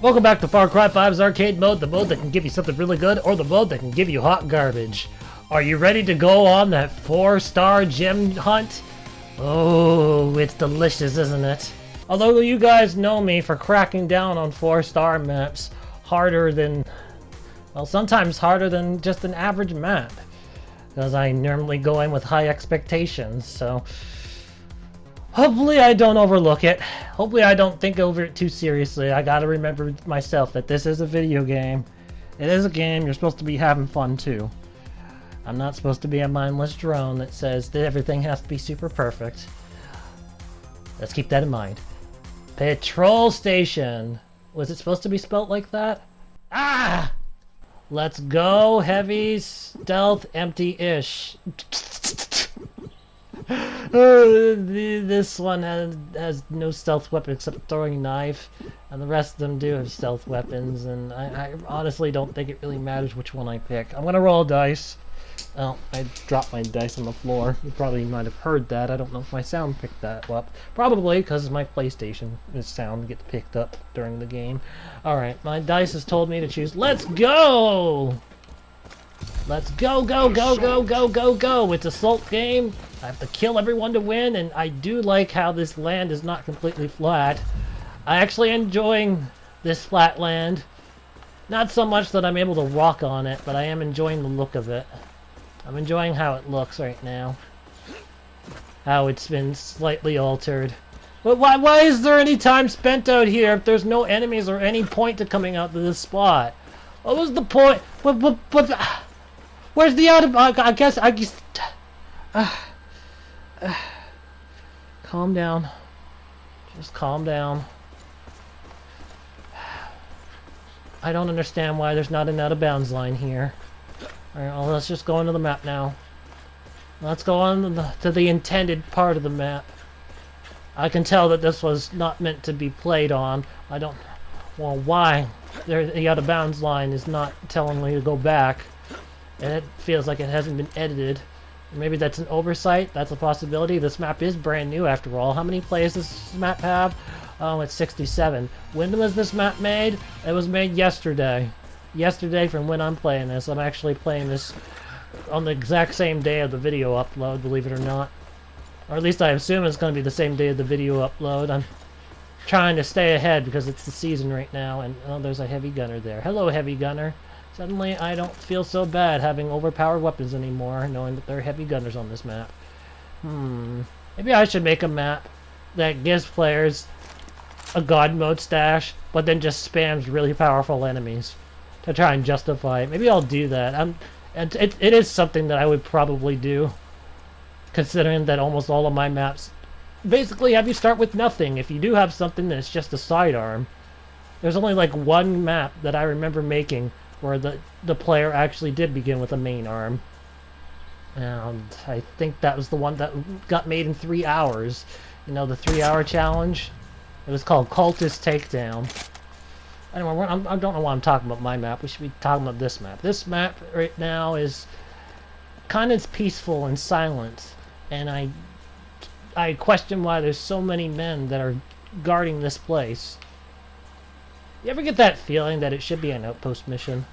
Welcome back to Far Cry 5's arcade mode, the mode that can give you something really good, or the mode that can give you hot garbage. Are you ready to go on that 4-star gem hunt? Oh, it's delicious, isn't it? Although you guys know me for cracking down on 4-star maps harder than, well, sometimes harder than just an average map. Because I normally go in with high expectations, so hopefully I don't overlook it. Hopefully I don't think over it too seriously. I gotta remember myself that this is a video game. It is a game, you're supposed to be having fun too. I'm not supposed to be a mindless drone that says that everything has to be super perfect. Let's keep that in mind. Petrol Station. Was it supposed to be spelt like that? Ah! Let's go, heavy, stealth, empty-ish. This one has no stealth weapon except throwing a knife, and the rest of them do have stealth weapons, and I honestly don't think it really matters which one I pick. I'm gonna roll dice. Oh, I dropped my dice on the floor. You probably might have heard that. I don't know if my sound picked that up. Probably, because my PlayStation sound gets picked up during the game. Alright, my dice has told me to choose. Let's go! Let's go, go, go, go, go, go, go! It's an assault game. I have to kill everyone to win, and I do like how this land is not completely flat. I actually enjoying this flat land. Not so much that I'm able to walk on it, but I am enjoying the look of it. I'm enjoying how it looks right now. How it's been slightly altered. But why is there any time spent out here if there's no enemies or any point to coming out to this spot? What was the point? Where's the out of... I guess... calm down. Just calm down. I don't understand why there's not an out of bounds line here. Alright, well, let's just go into the map now. Let's go on to the intended part of the map. I can tell that this was not meant to be played on. I don't... Well, why? The out of bounds line is not telling me to go back. And it feels like it hasn't been edited. Maybe that's an oversight. That's a possibility. This map is brand new after all. How many plays does this map have? Oh, it's 67. When was this map made? It was made yesterday. Yesterday from when I'm playing this. I'm actually playing this on the exact same day of the video upload, believe it or not. Or at least I assume it's going to be the same day of the video upload. I'm trying to stay ahead because it's the season right now. And oh, there's a heavy gunner there. Hello, heavy gunner. Suddenly I don't feel so bad having overpowered weapons anymore, knowing that there are heavy gunners on this map. Maybe I should make a map that gives players a god mode stash, but then just spams really powerful enemies to try and justify it. Maybe I'll do that. And it is something that I would probably do, considering that almost all of my maps basically have you start with nothing. If you do have something that's just a sidearm, there's only like one map that I remember making where the player actually did begin with a main arm. And I think that was the one that got made in 3 hours. You know, the 3-hour challenge? It was called Cultist Takedown. Anyway, I don't know why I'm talking about my map. We should be talking about this map. This map right now is kind of peaceful and silent. And I question why there's so many men that are guarding this place. You ever get that feeling that it should be an outpost mission?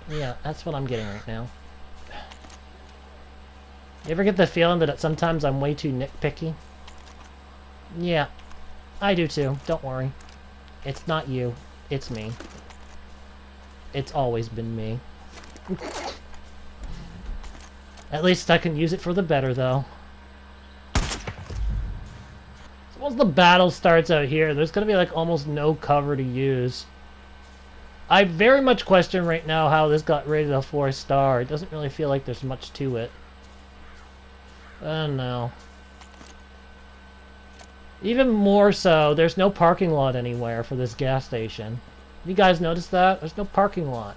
Yeah, that's what I'm getting right now. You ever get the feeling that sometimes I'm way too nitpicky? Yeah, I do too. Don't worry. It's not you. It's me. It's always been me. At least I can use it for the better, though. Once the battle starts out here, there's going to be like almost no cover to use. I very much question right now how this got rated a 4-star. It doesn't really feel like there's much to it. I don't know. Even more so, there's no parking lot anywhere for this gas station. You guys notice that? There's no parking lot.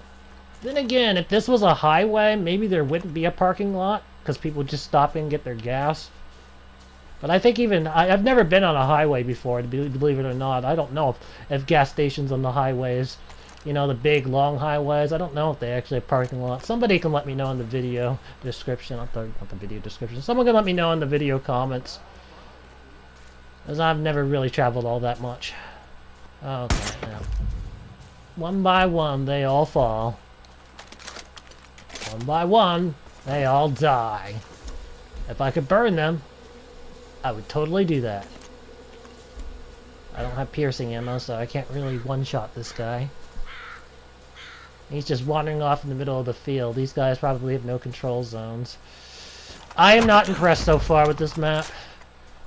Then again, if this was a highway, maybe there wouldn't be a parking lot, because people would just stop in and get their gas. But I think even... I've never been on a highway before, believe it or not. I don't know if gas stations on the highways, you know, the big, long highways, I don't know if they actually have parking lots. Somebody can let me know in the video description. Not the video description. Someone can let me know in the video comments. As I've never really traveled all that much. Okay, now. One by one, they all fall. One by one, they all die. If I could burn them, I would totally do that. I don't have piercing ammo, so I can't really one-shot this guy. He's just wandering off in the middle of the field. These guys probably have no control zones. I am not impressed so far with this map.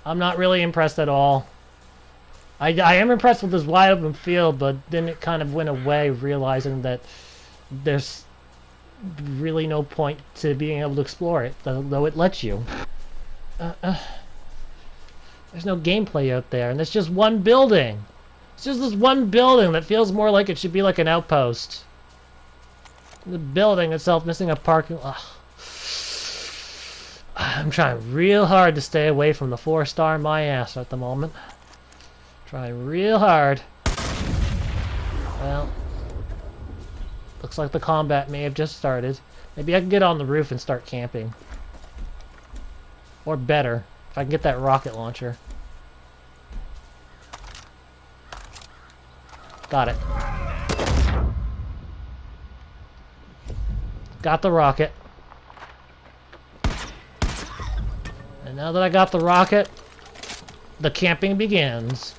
I'm not really impressed at all. I am impressed with this wide open field, but then it kind of went away, realizing that there's really no point to being able to explore it, though it lets you. There's no gameplay out there, and it's just one building. It's just this one building that feels more like it should be like an outpost. The building itself missing a parking lot. I'm trying real hard to stay away from the 4-star in my ass at the moment. Trying real hard. Well, looks like the combat may have just started. Maybe I can get on the roof and start camping. Or better, if I can get that rocket launcher. Got it. Got the rocket. And now that I got the rocket, the camping begins.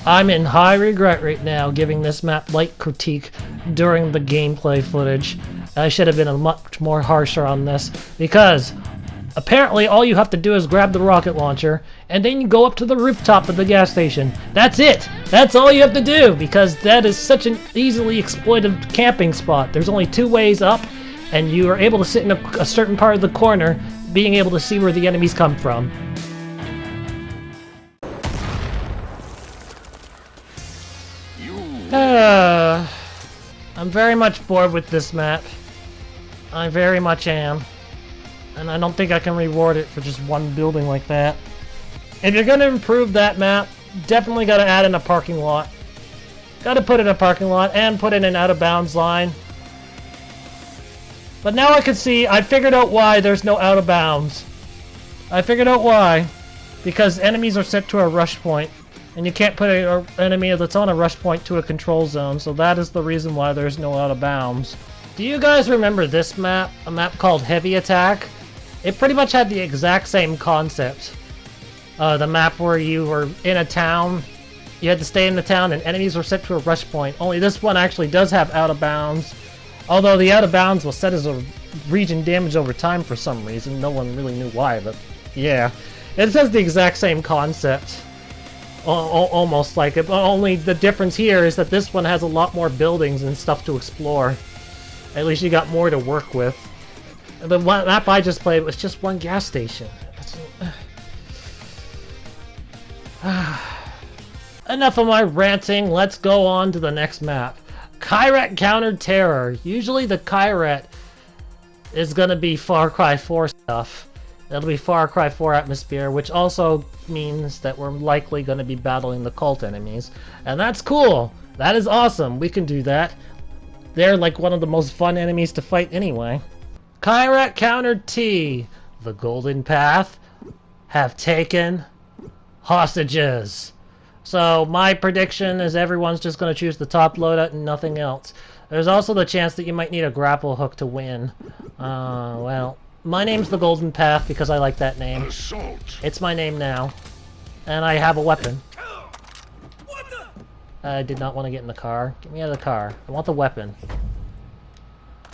I'm in high regret right now giving this map light critique during the gameplay footage. I should have been a much more harsher on this, because apparently all you have to do is grab the rocket launcher and then you go up to the rooftop of the gas station. That's it! That's all you have to do, because that is such an easily exploited camping spot. There's only 2 ways up, and you are able to sit in a certain part of the corner, being able to see where the enemies come from. I'm very much bored with this map. I very much am. And I don't think I can reward it for just one building like that. If you're gonna improve that map, definitely gotta add in a parking lot. Gotta put in a parking lot and put in an out-of-bounds line. But now I can see, I figured out why there's no out-of-bounds. I figured out why. Because enemies are set to a rush point. And you can't put an enemy that's on a rush point to a control zone, so that is the reason why there's no out-of-bounds. Do you guys remember this map? A map called Heavy Attack? It pretty much had the exact same concept. The map where you were in a town, you had to stay in the town, and enemies were set to a rush point. Only this one actually does have out-of-bounds. Although the out-of-bounds was set as a region damage over time for some reason. No one really knew why, but yeah. It has the exact same concept. Almost like it, but only the difference here is that this one has a lot more buildings and stuff to explore. At least you got more to work with. The map I just played was just one gas station. Enough of my ranting, let's go on to the next map. Kyrat Countered Terror. Usually the Kyrat is gonna be Far Cry 4 stuff. It'll be Far Cry 4 atmosphere, which also means that we're likely going to be battling the cult enemies. And that's cool! That is awesome! We can do that. They're like one of the most fun enemies to fight anyway. Kyrat Countered T. The Golden Path have taken hostages. So my prediction is everyone's just going to choose the top loadout and nothing else. There's also the chance that you might need a grapple hook to win. Well... My name's the Golden Path because I like that name. Assault. It's my name now. And I have a weapon. I did not want to get in the car. Get me out of the car. I want the weapon.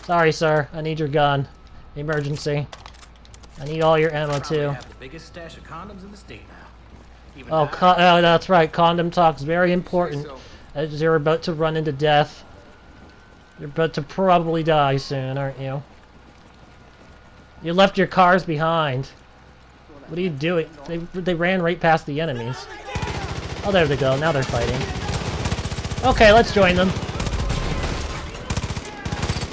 Sorry, sir. I need your gun. Emergency. I need all your ammo, too. Have the biggest stash of condoms in the state now. Oh, that's right. Condom talk's very important. As you're about to run into death. You're about to probably die soon, aren't you? You left your cars behind. What are you doing? They ran right past the enemies. Oh, there they go. Now they're fighting. Okay, let's join them.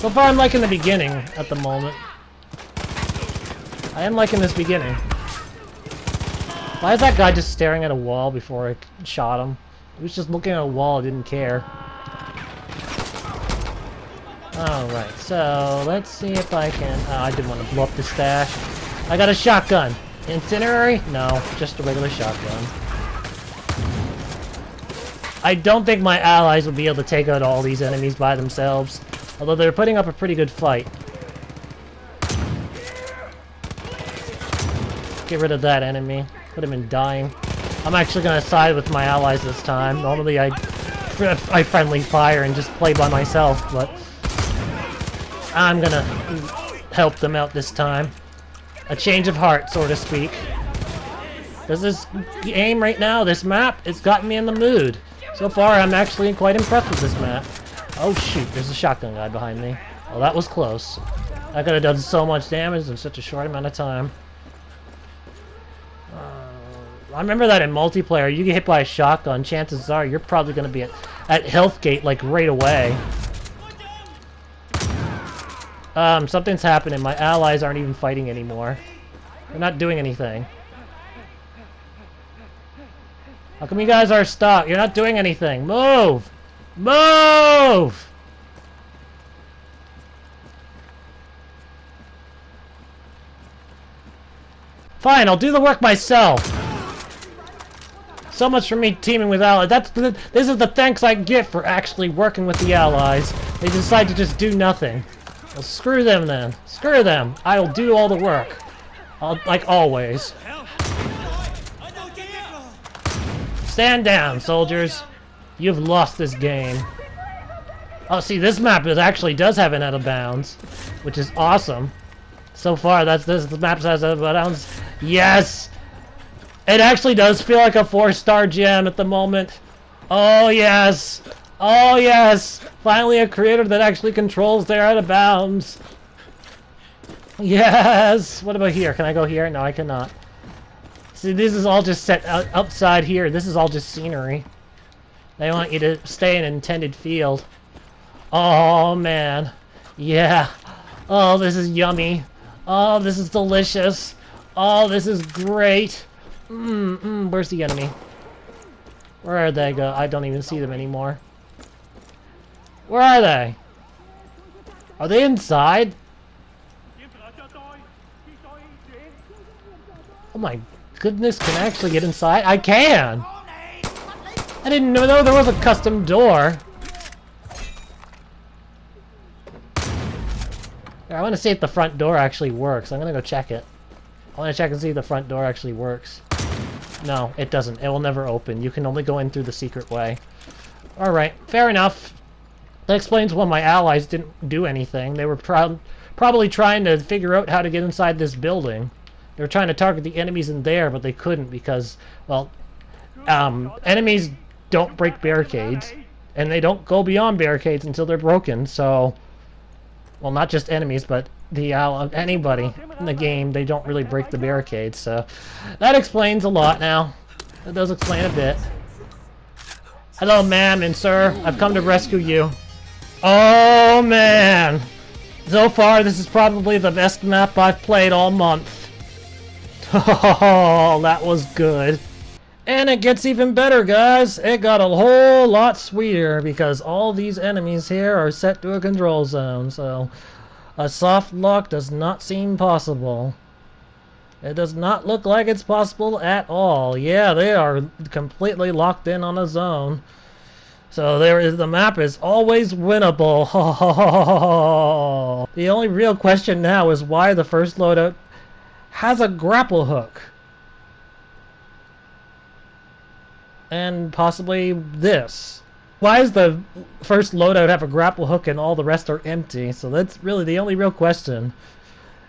So far, I'm liking the beginning at the moment. I am liking this beginning. Why is that guy just staring at a wall before I shot him? He was just looking at a wall, didn't care. Alright, so let's see if I can... Oh, I didn't want to blow up the stash. I got a shotgun. Incendiary? No, just a regular shotgun. I don't think my allies will be able to take out all these enemies by themselves. Although they're putting up a pretty good fight. Get rid of that enemy. Put him in dying. I'm actually going to side with my allies this time. Normally I friendly fire and just play by myself, but I'm going to help them out this time. A change of heart, so to speak. Because this game right now, this map, it's gotten me in the mood. So far, I'm actually quite impressed with this map. Oh shoot, there's a shotgun guy behind me. Well, that was close. I could have done so much damage in such a short amount of time. I remember that in multiplayer, you get hit by a shotgun, chances are you're probably going to be at health gate like right away. Something's happening. My allies aren't even fighting anymore. They're not doing anything. How come you guys are stuck? You're not doing anything. Move! Move! Fine, I'll do the work myself. So much for me teaming with allies. This is the thanks I get for actually working with the allies. They decide to just do nothing. Well, screw them then. Screw them. I'll do all the work. Like always. Stand down, soldiers. You've lost this game. Oh, see, this map actually does have an out of bounds, which is awesome. So far, this map has out of bounds. Yes! It actually does feel like a 4-star gem at the moment. Oh, yes! Oh, yes! Finally a creator that actually controls their out of bounds. Yes! What about here? Can I go here? No, I cannot. See, this is all just set outside here. This is all just scenery. They want you to stay in an intended field. Oh, man. Yeah. Oh, this is yummy. Oh, this is delicious. Oh, this is great. Where's the enemy? Where are they? I don't even see them anymore. Where are they? Are they inside? Oh my goodness, can I actually get inside? I can! I didn't know there was a custom door. Here, I want to see if the front door actually works. I'm gonna go check it. I want to check and see if the front door actually works. No, it doesn't. It will never open. You can only go in through the secret way. Alright, fair enough. That explains why my allies didn't do anything. They were probably trying to figure out how to get inside this building. They were trying to target the enemies in there, but they couldn't because, well, enemies don't break barricades, and they don't go beyond barricades until they're broken, so... Well, not just enemies, but anybody in the game, they don't really break the barricades, so... That explains a lot now. That does explain a bit. Hello, ma'am and sir. I've come to rescue you. Oh, man! So far, this is probably the best map I've played all month. Oh, that was good. And it gets even better, guys. It got a whole lot sweeter because all these enemies here are set to a control zone, so a soft lock does not seem possible. It does not look like it's possible at all. Yeah, they are completely locked in on a zone. So the map is always winnable. The only real question now is why the first loadout has a grapple hook. And possibly this. Why does the first loadout have a grapple hook and all the rest are empty? So that's really the only real question.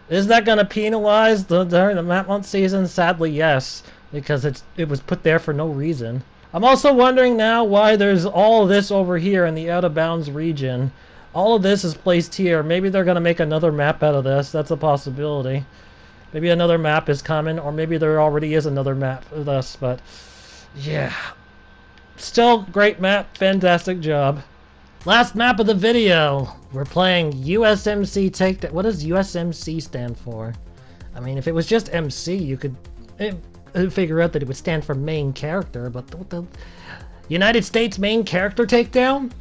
Is that going to penalize during the map month season? Sadly, yes. Because it was put there for no reason. I'm also wondering now why there's all this over here in the out of bounds region. All of this is placed here. Maybe they're going to make another map out of this. That's a possibility. Maybe another map is coming, or maybe there already is another map for this, but yeah. Still, great map, fantastic job. Last map of the video. We're playing USMC TakeDown. What does USMC stand for? I mean, if it was just MC, you could figure out that it would stand for main character, but what the... United States main character takedown?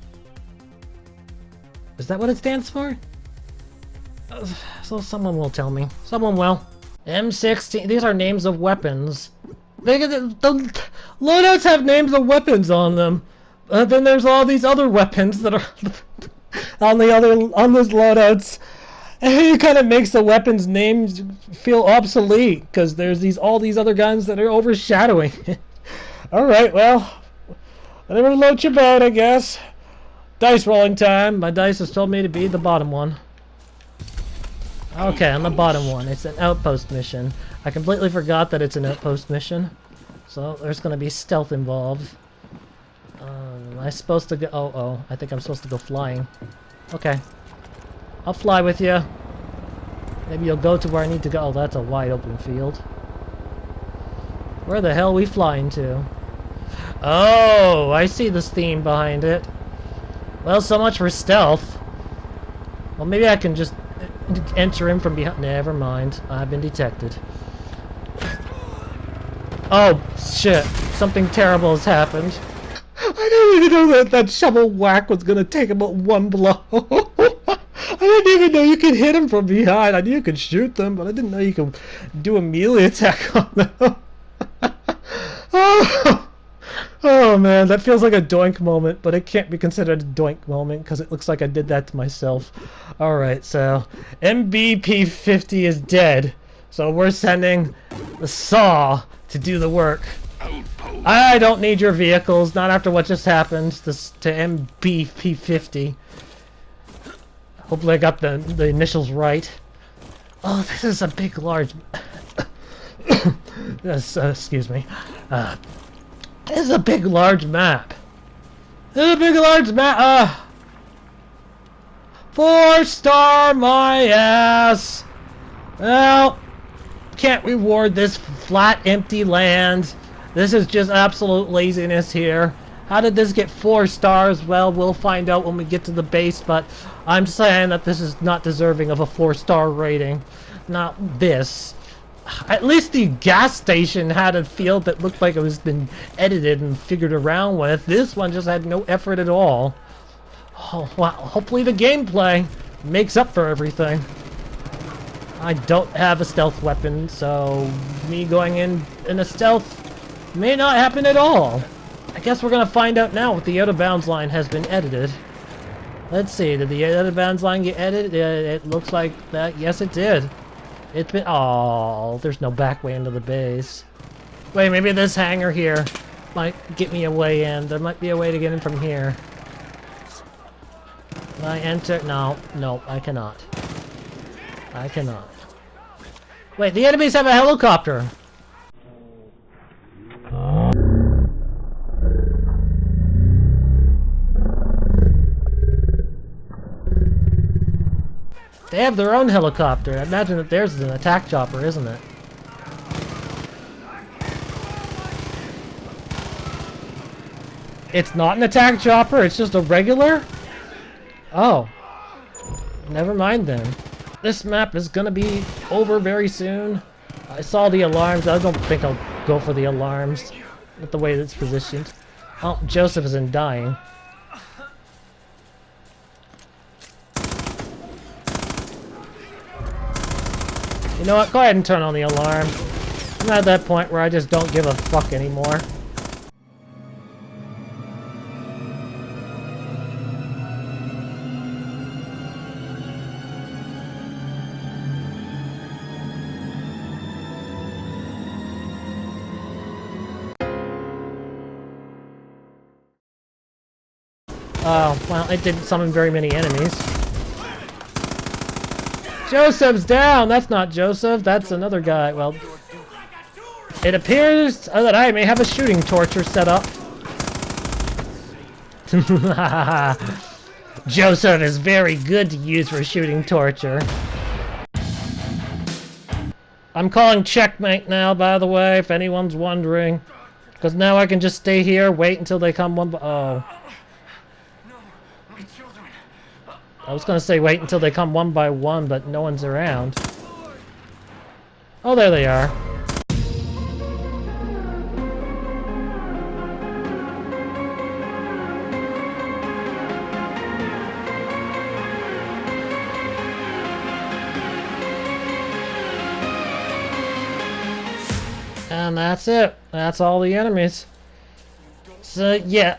Is that what it stands for? So someone will tell me. Someone will. M16. These are names of weapons. The loadouts have names of weapons on them. then there's all these other weapons that are on this loadouts. And it kind of makes the weapons names feel obsolete because there's all these other guns that are overshadowing. All right, well, whatever floats your boat, I guess. Dice rolling time. My dice has told me to be the bottom one. Okay, on the bottom one, it's an outpost mission. I completely forgot that it's an outpost mission, so there's going to be stealth involved. Am I supposed to go? Oh, I think I'm supposed to go flying. Okay. I'll fly with you. Maybe you'll go to where I need to go. Oh, that's a wide open field. Where the hell are we flying to? Oh, I see this theme behind it. Well, so much for stealth. Well, maybe I can just enter in from behind. Never mind. I've been detected. Oh, shit. Something terrible has happened. I didn't even know that shovel whack was gonna take about one blow. I didn't even know you could hit them from behind. I knew you could shoot them, but I didn't know you could do a melee attack on them. Oh man, that feels like a doink moment, but it can't be considered a doink moment because it looks like I did that to myself. Alright, so MBP-50 is dead, so we're sending the saw to do the work. I don't need your vehicles, not after what just happened to MBP-50. Hopefully I got the initials right. Oh, this is a big, large... yes, excuse me. This is a big, large map. This is a big, large map. 4-star my ass. Well, can't reward this flat, empty land. This is just absolute laziness here. How did this get 4 stars? Well, we'll find out when we get to the base, but I'm saying that this is not deserving of a 4-star rating. Not this. At least the gas station had a field that looked like it was been edited and figured around with. This one just had no effort at all. Oh, well, hopefully the gameplay makes up for everything. I don't have a stealth weapon, so me going in a stealth may not happen at all. I guess we're gonna find out now if the out of bounds line has been edited. Let's see, did the out of bounds line get edited? It looks like that. Yes, it did. It's been... Oh, there's no back way into the base. Wait, maybe this hangar here might get me a way in. There might be a way to get in from here. Can I enter? No, I cannot. I cannot. Wait, the enemies have a helicopter! They have their own helicopter. I imagine that theirs is an attack chopper, isn't it? It's not an attack chopper, it's just a regular? Oh. Never mind then. This map is gonna be over very soon. I saw the alarms. I don't think I'll go for the alarms with the way it's positioned. Oh, Joseph isn't dying. You know what? Go ahead and turn on the alarm. I'm at that point where I just don't give a fuck anymore. Oh, well, it didn't summon very many enemies. Joseph's down! That's not Joseph, that's another guy. Well, it appears that I may have a shooting torture set up. Joseph is very good to use for shooting torture. I'm calling checkmate now, by the way, if anyone's wondering. Because now I can just stay here, wait until they come one by... Oh. I was gonna say wait until they come one by one, but no one's around. Oh, there they are. And that's it. That's all the enemies. So, yeah.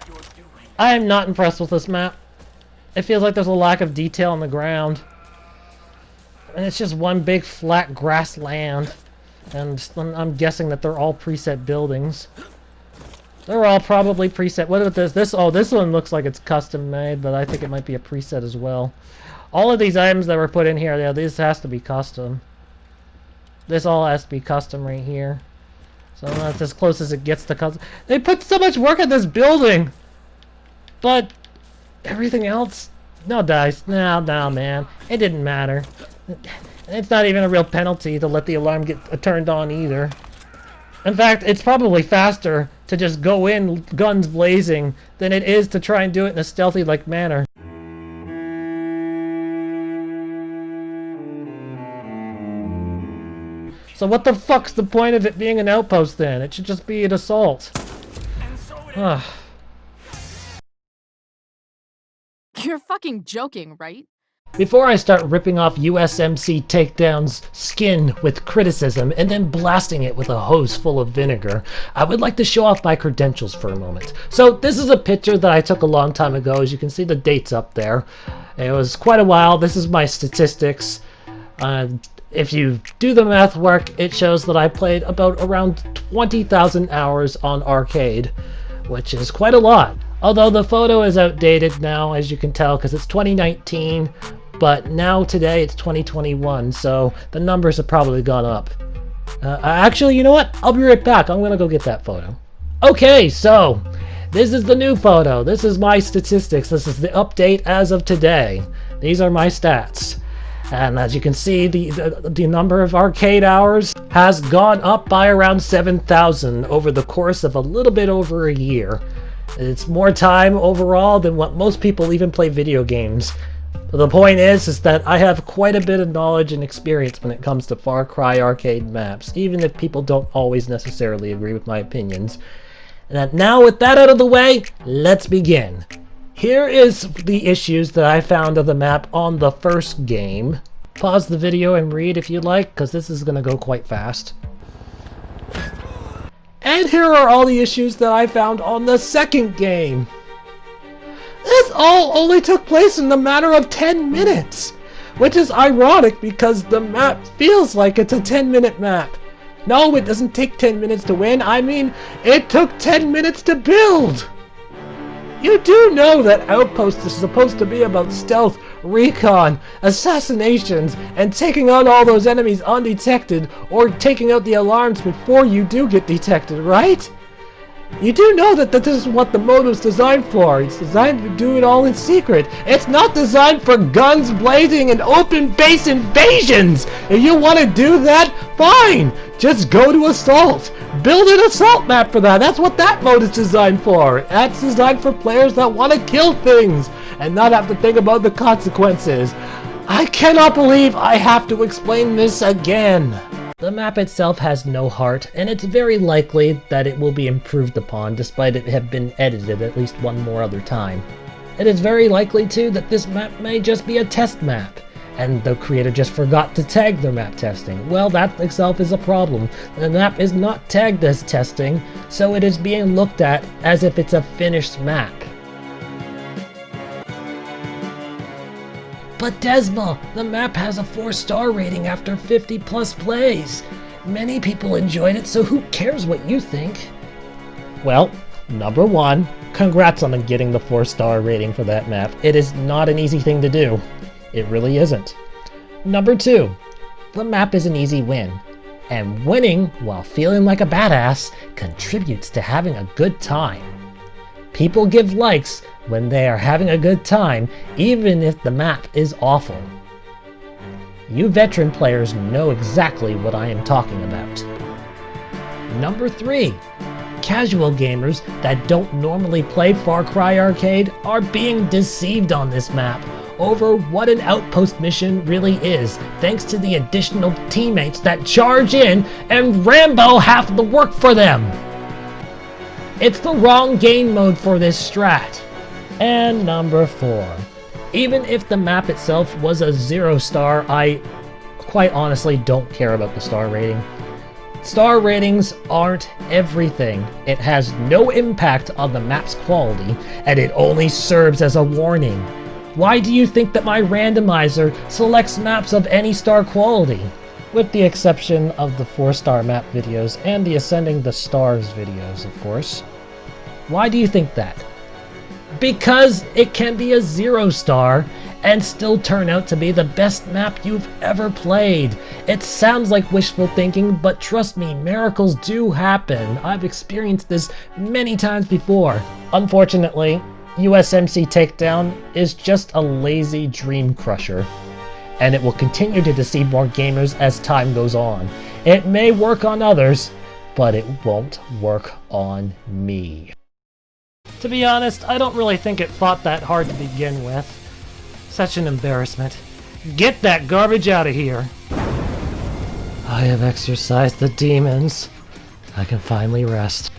I am not impressed with this map. It feels like there's a lack of detail on the ground. And it's just one big flat grassland. And I'm guessing that they're all preset buildings. They're all probably preset. What about this? Oh, this one looks like it's custom made, but I think it might be a preset as well. All of these items that were put in here, yeah, this has to be custom. This all has to be custom right here. So that's as close as it gets to custom. They put so much work in this building! But everything else? No dice. No, man. It didn't matter. It's not even a real penalty to let the alarm get turned on either. In fact, it's probably faster to just go in guns blazing than it is to try and do it in a stealthy-like manner. So what the fuck's the point of it being an outpost then? It should just be an assault. You're fucking joking, right? Before I start ripping off USMC Takedown's skin with criticism and then blasting it with a hose full of vinegar, I would like to show off my credentials for a moment. So this is a picture that I took a long time ago. As you can see, the date's up there. It was quite a while. This is my statistics. If you do the math work, it shows that I played about around 20,000 hours on arcade, which is quite a lot. Although the photo is outdated now, as you can tell, because it's 2019, but now today it's 2021, so the numbers have probably gone up. Actually, you know what? I'll be right back. I'm gonna go get that photo. Okay, so this is the new photo. This is my statistics. This is the update as of today. These are my stats. And as you can see, the number of arcade hours has gone up by around 7,000 over the course of a little bit over a year. It's more time overall than what most people even play video games. But the point is that I have quite a bit of knowledge and experience when it comes to Far Cry arcade maps, even if people don't always necessarily agree with my opinions. And now with that out of the way, let's begin. Here is the issues that I found of the map on the first game. Pause the video and read if you'd like, because this is going to go quite fast. And here are all the issues that I found on the second game. This all only took place in the matter of 10 minutes, which is ironic because the map feels like it's a 10-minute map. No, it doesn't take 10 minutes to win. I mean, it took 10 minutes to build. You do know that Outpost is supposed to be about stealth, recon, assassinations, and taking on all those enemies undetected, or taking out the alarms before you do get detected, right? You do know that this is what the mode was designed for. It's designed to do it all in secret. It's not designed for guns blazing and open base invasions! If you want to do that, fine! Just go to assault! Build an assault map for that! That's what that mode is designed for! That's designed for players that want to kill things and not have to think about the consequences. I cannot believe I have to explain this again! The map itself has no heart, and it's very likely that it will be improved upon despite it have been edited at least one more other time. It is very likely too that this map may just be a test map, and the creator just forgot to tag their map testing. Well, that itself is a problem. The map is not tagged as testing, so it is being looked at as if it's a finished map. But Desma, the map has a 4-star rating after 50 plus plays. Many people enjoyed it, so who cares what you think? Well, number one, congrats on getting the 4-star rating for that map. It is not an easy thing to do. It really isn't. Number two, the map is an easy win. And winning while feeling like a badass contributes to having a good time. People give likes when they are having a good time, even if the map is awful. You veteran players know exactly what I am talking about. Number 3. Casual gamers that don't normally play Far Cry Arcade are being deceived on this map over what an outpost mission really is, thanks to the additional teammates that charge in and Rambo half the work for them. It's the wrong game mode for this strat. And number 4. Even if the map itself was a 0-star, I quite honestly don't care about the star rating. Star ratings aren't everything. It has no impact on the map's quality, and it only serves as a warning. Why do you think that my randomizer selects maps of any star quality? With the exception of the 4-star map videos and the Ascending the Stars videos, of course. Why do you think that? Because it can be a 0-star and still turn out to be the best map you've ever played. It sounds like wishful thinking, but trust me, miracles do happen. I've experienced this many times before. Unfortunately, USMC Takedown is just a lazy dream crusher, and it will continue to deceive more gamers as time goes on. It may work on others, but it won't work on me. To be honest, I don't really think it fought that hard to begin with. Such an embarrassment. Get that garbage out of here! I have exorcised the demons. I can finally rest.